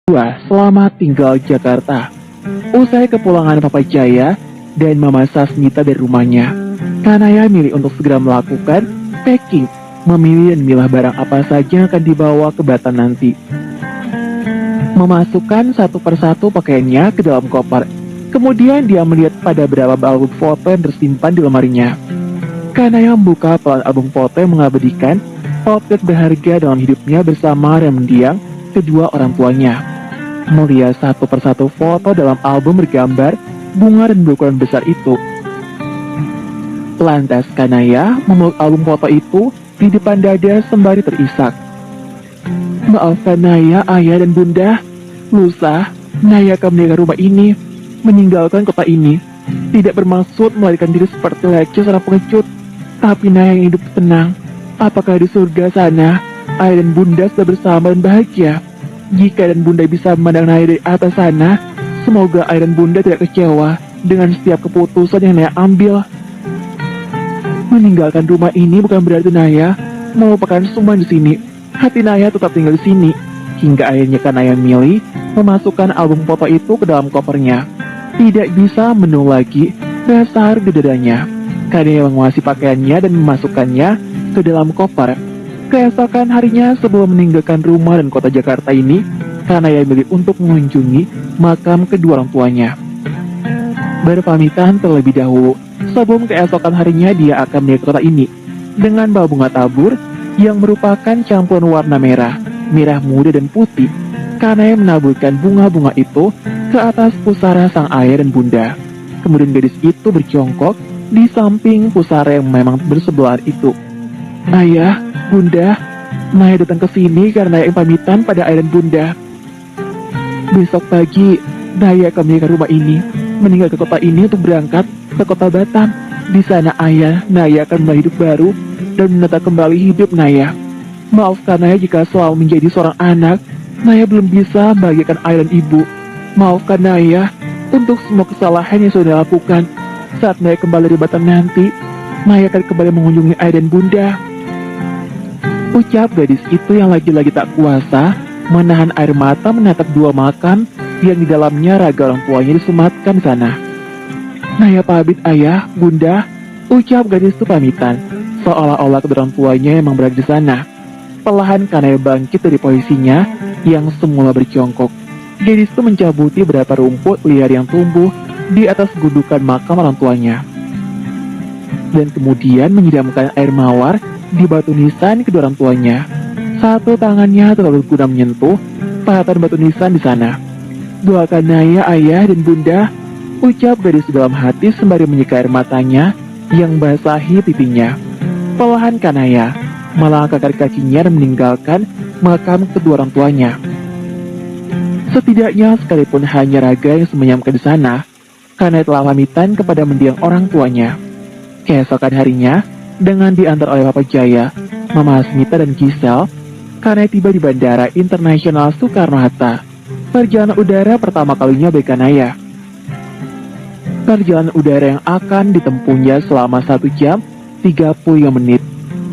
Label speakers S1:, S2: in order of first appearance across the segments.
S1: 2. Selamat tinggal Jakarta. Usai kepulangan Papa Jaya dan Mama Sasmita dari rumahnya, Kanaya milih untuk segera melakukan packing, memilih dan memilah barang apa saja yang akan dibawa ke Batam nanti. Memasukkan satu persatu pakaiannya ke dalam koper. Kemudian dia melihat pada beberapa album foto yang tersimpan di lemarinya. Kanaya membuka pelan album foto yang mengabadikan potret berharga dalam hidupnya bersama dan mendiang kedua orang tuanya. Melihat satu persatu foto dalam album bergambar bunga dan berukuran besar itu. Lantas Kanaya memeluk album foto itu di depan dada sembari terisak. Maafkan Naya, ayah dan bunda. Lusa, Naya akan meninggalkan rumah ini, meninggalkan kota ini. Tidak bermaksud melarikan diri seperti leceh seorang pengecut. Tapi Naya yang hidup tenang. Apakah di surga sana, ayah dan bunda sudah bersama dan bahagia? Jika dan bunda bisa memandang Naya dari atas sana, semoga ayah dan bunda tidak kecewa dengan setiap keputusan yang Naya ambil. Meninggalkan rumah ini bukan berarti Naya melupakan semua di sini. Hati Naya tetap tinggal di sini. Hingga akhirnya Kanaya milih memasukkan album foto itu ke dalam kopernya. Tidak bisa menunggu lagi rasa harga dadanya. Kanaya menguasai pakaiannya dan memasukkannya ke dalam koper. Keesokan harinya sebelum meninggalkan rumah dan kota Jakarta ini, Kanaya milih untuk mengunjungi makam kedua orang tuanya. Berpamitan terlebih dahulu, sebelum keesokan harinya dia akan meninggalkan kota ini dengan bawa bunga tabur yang merupakan campuran warna merah, merah muda dan putih. Kanaya menaburkan bunga-bunga itu ke atas pusara sang ayah dan bunda. Kemudian gadis itu berjongkok di samping pusara yang memang bersebelahan itu. Ayah, bunda, Naya datang ke sini karena Naya pamitan pada ayah dan bunda. Besok pagi, Naya akan meninggalkan rumah ini, meninggal ke kota ini untuk berangkat ke kota Batam. Di sana ayah, Naya akan mulai hidup baru dan menata kembali hidup Naya. Maafkan Naya jika selalu menjadi seorang anak, Naya belum bisa membahagiakan ayah dan ibu. Maafkan Naya untuk semua kesalahan yang sudah lakukan. Saat Naya kembali dari Batam nanti, Naya akan kembali mengunjungi ayah dan bunda. Ucap gadis itu yang lagi-lagi tak kuasa menahan air mata menatap dua makam yang di dalamnya raga orang tuanya disematkan di sana. Naya pamit ayah, bunda, ucap gadis itu pamitan, seolah-olah kedua orang tuanya memang berada di sana. Perlahan Kanaya bangkit dari posisinya yang semula berjongkok. Gadis itu mencabuti beberapa rumput liar yang tumbuh di atas gundukan makam orang tuanya. Dan kemudian menyiramkan air mawar di batu nisan kedua orang tuanya. Satu tangannya terlalu guna menyentuh pahatan batu nisan di sana. Doakan Naya, ayah dan bunda, ucap gadis dalam hati sembari menyeka air matanya yang basahi pipinya. Perlahan Kanaya melangkahkan kakinya dan meninggalkan makam kedua orang tuanya. Setidaknya sekalipun hanya raga yang semenyamkan di sana, Kanaya telah pamitan kepada mendiang orang tuanya. Keesokan harinya, dengan diantar oleh Papa Jaya, Mama Asmita dan Giselle, Kanaya tiba di Bandara Internasional Soekarno-Hatta. Perjalanan udara pertama kalinya bagi Kanaya. Perjalanan udara yang akan ditempuhnya selama 1 jam 30 menit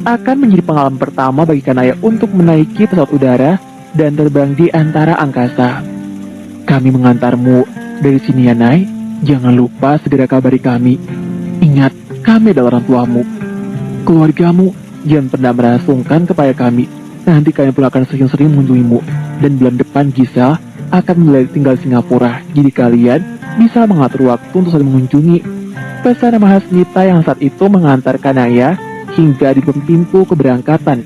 S1: akan menjadi pengalaman pertama bagi Kanaya untuk menaiki pesawat udara dan terbang di antara angkasa. Kami mengantarmu dari sini ya, Nay. Jangan lupa segera kabari kami. Ingat, kami adalah orang tuamu. Keluargamu, jangan pernah merasa sungkan kepada kami. Nanti kami pun akan sering-sering mengunjungimu. Dan bulan depan Giselle akan mulai tinggal di Singapura. Jadi kalian bisa mengatur waktu untuk saling mengunjungi. Pesan Mama Hasmita yang saat itu mengantar Kanaya hingga di pintu keberangkatan.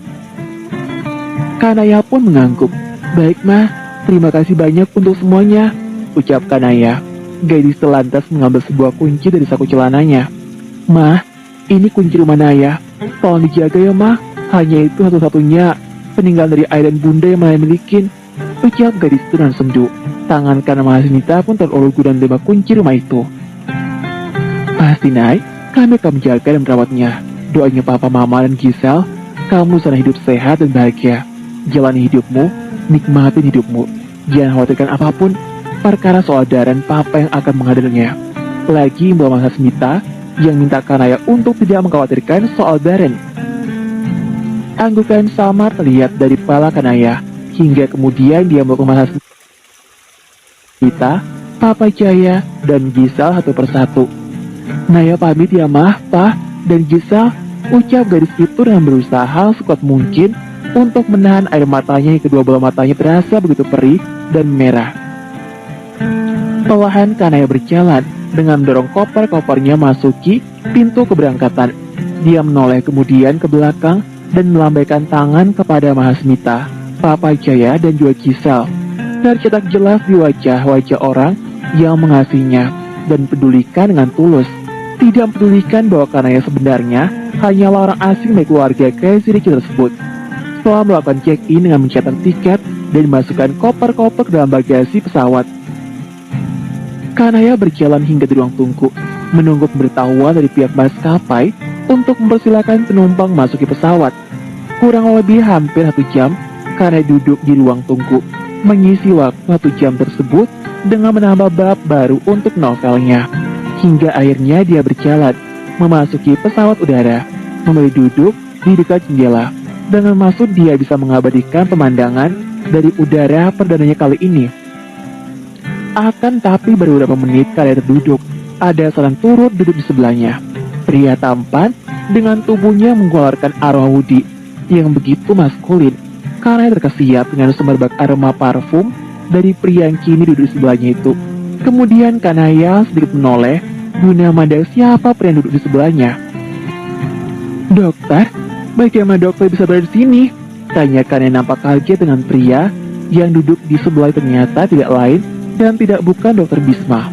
S1: Kanaya pun mengangguk. Baik mah, terima kasih banyak untuk semuanya, ucap Kanaya. Gadis lantas mengambil sebuah kunci dari saku celananya. Mah, ini kunci rumah Naya. Tolong dijaga ya mah. Hanya itu satu-satunya peninggalan dari ayah dan bunda yang Naya milikin, ucap gadis itu dengan sendu. Tangan kanan Mahasmita pun terulugu dan menerima kunci rumah itu. Pasti Nay, kami akan menjaga dan merawatnya. Doanya Papa, Mama, dan Giselle, kamu sana hidup sehat dan bahagia. Jalani hidupmu, nikmatin hidupmu. Jangan khawatirkan apapun, perkara soal Darren Papa yang akan mengadarnya. Lagi Mbak Mahasmita yang minta Kanaya untuk tidak mengkhawatirkan soal Darren. Anggukan samar terlihat dari kepala Kanaya, hingga kemudian dia meluk Mahasmita. Kita, Papa Jaya, dan Gisal satu persatu. Naya pamit ya Mah, Pa, dan Gisal, ucap gadis itu dengan berusaha sekuat mungkin untuk menahan air matanya yang kedua bola matanya terasa begitu perih dan merah. Perlahan Kanaya berjalan dengan mendorong koper-kopernya masuki pintu keberangkatan. Dia menoleh kemudian ke belakang dan melambaikan tangan kepada Mahasmita, Papa Jaya, dan juga Gisal. Tercetak jelas di wajah-wajah orang yang mengasihinya dan pedulikan dengan tulus. Tidak mempedulikan bahwa Kanaya sebenarnya hanyalah orang asing dari keluarga Crazy Rich tersebut. Setelah melakukan check-in dengan mencetak tiket dan memasukkan koper-koper ke dalam bagasi pesawat, Kanaya berjalan hingga di ruang tunggu, menunggu pemberitahuan dari pihak maskapai untuk mempersilakan penumpang masuki pesawat. Kurang lebih hampir 1 jam, Kanaya duduk di ruang tunggu, mengisi waktu 1 jam tersebut dengan menambah bab baru untuk novelnya. Hingga akhirnya dia berjalan, memasuki pesawat udara, memilih duduk di dekat jendela. Dengan maksud dia bisa mengabadikan pemandangan dari udara perdananya kali ini. Akan tapi baru beberapa menit Kanaya terduduk, ada seorang turut duduk di sebelahnya. Pria tampan dengan tubuhnya mengeluarkan aroma Woody yang begitu maskulin. Kanaya terkesiap dengan semerbak aroma parfum dari pria yang kini duduk di sebelahnya itu. Kemudian Kanaya sedikit menoleh guna memandang siapa pria yang duduk di sebelahnya. "Dokter, bagaimana dokter bisa berada di sini?" tanya Kanaya nampak kaget dengan pria yang duduk di sebelah ternyata tidak lain dan tidak bukan Dokter Bisma.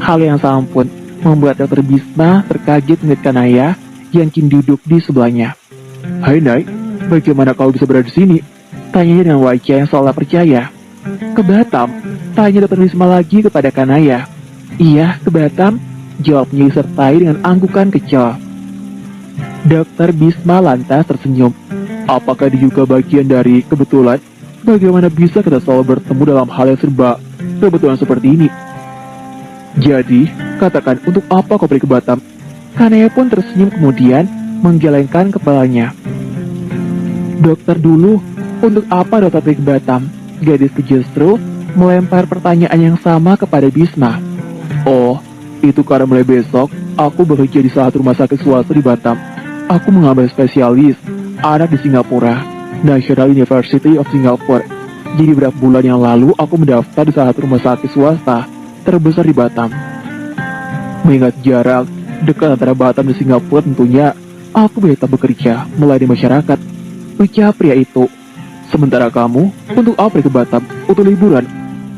S1: Hal yang sama pun membuat Dokter Bisma terkaget melihat Kanaya yang kini duduk di sebelahnya. "Hai Nay, bagaimana kau bisa berada di sini?" tanyanya dengan wajah yang seolah percaya. "Ke Batam," tanya Dokter Bisma lagi kepada Kanaya. "Iya, ke Batam," jawabnya disertai dengan anggukan kecil. Dokter Bisma lantas tersenyum. "Apakah dia juga bagian dari kebetulan? Bagaimana bisa kita selalu bertemu dalam hal yang serba kebetulan seperti ini? Jadi, katakan untuk apa kau pergi ke Batam?" Kanaya pun tersenyum kemudian menggelengkan kepalanya. "Dokter dulu, untuk apa dokter pergi ke Batam?" Gadis justru melempar pertanyaan yang sama kepada Bisma. "Oh, itu karena mulai besok aku bekerja di salah satu rumah sakit swasta di Batam. Aku mengambil spesialis anak di Singapura, National University of Singapore. Jadi beberapa bulan yang lalu aku mendaftar di salah satu rumah sakit swasta terbesar di Batam. Mengingat jarak dekat antara Batam dan Singapura tentunya aku bisa bekerja mulai di masyarakat," ucap pria itu. "Sementara kamu, untuk apa pergi ke Batam? Untuk liburan?"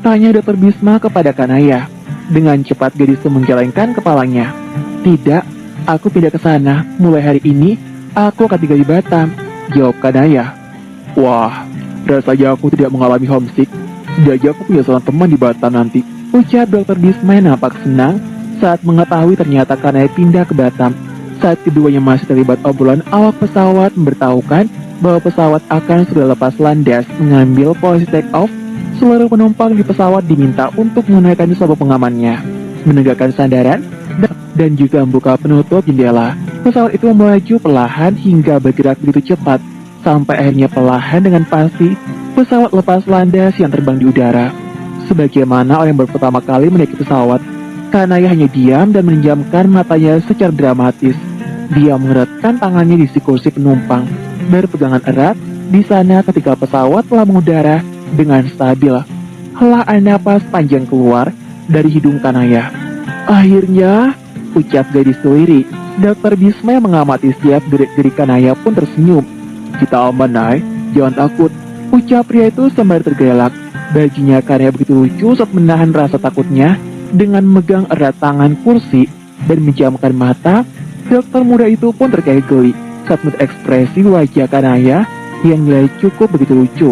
S1: tanya Dokter Bisma kepada Kanaya. Dengan cepat gadis itu menggelengkan kepalanya. "Tidak, aku pindah ke sana. Mulai hari ini, aku akan tinggal di Batam," jawab Kanaya. "Wah, rasanya aku tidak mengalami homesick. Setidaknya aku punya seorang teman di Batam nanti," ucap Dokter Bisma yang nampak senang saat mengetahui ternyata Kanaya pindah ke Batam. Saat keduanya masih terlibat obrolan, awak pesawat memberitahukan bahwa pesawat akan sudah lepas landas mengambil posisi take off. Seluruh penumpang di pesawat diminta untuk menunaikan sabuk pengamannya, menegakkan sandaran, dan juga membuka penutup jendela. Pesawat itu melaju perlahan hingga bergerak begitu cepat, sampai akhirnya perlahan dengan pasti pesawat lepas landas yang terbang di udara. Sebagaimana orang yang baru pertama kali menaiki pesawat, Kanaya hanya diam dan menjamkan matanya secara dramatis. Dia mengeratkan tangannya di kursi penumpang, berpegangan erat di sana ketika pesawat telah mengudara dengan stabil. Helaan napas panjang keluar dari hidung Kanaya. "Akhirnya," ucap gadis lirik. Dokter Bisma yang mengamati setiap gerik-gerik Kanaya pun tersenyum. "Kita aman, Nay, jangan takut," ucap pria itu sembari tergelak. Bajunya Kanaya begitu lucu saat menahan rasa takutnya dengan memegang erat tangan kursi dan menjamkan mata. Dokter muda itu pun terkejut geli saat melihat ekspresi wajah Kanaya yang nilai cukup begitu lucu.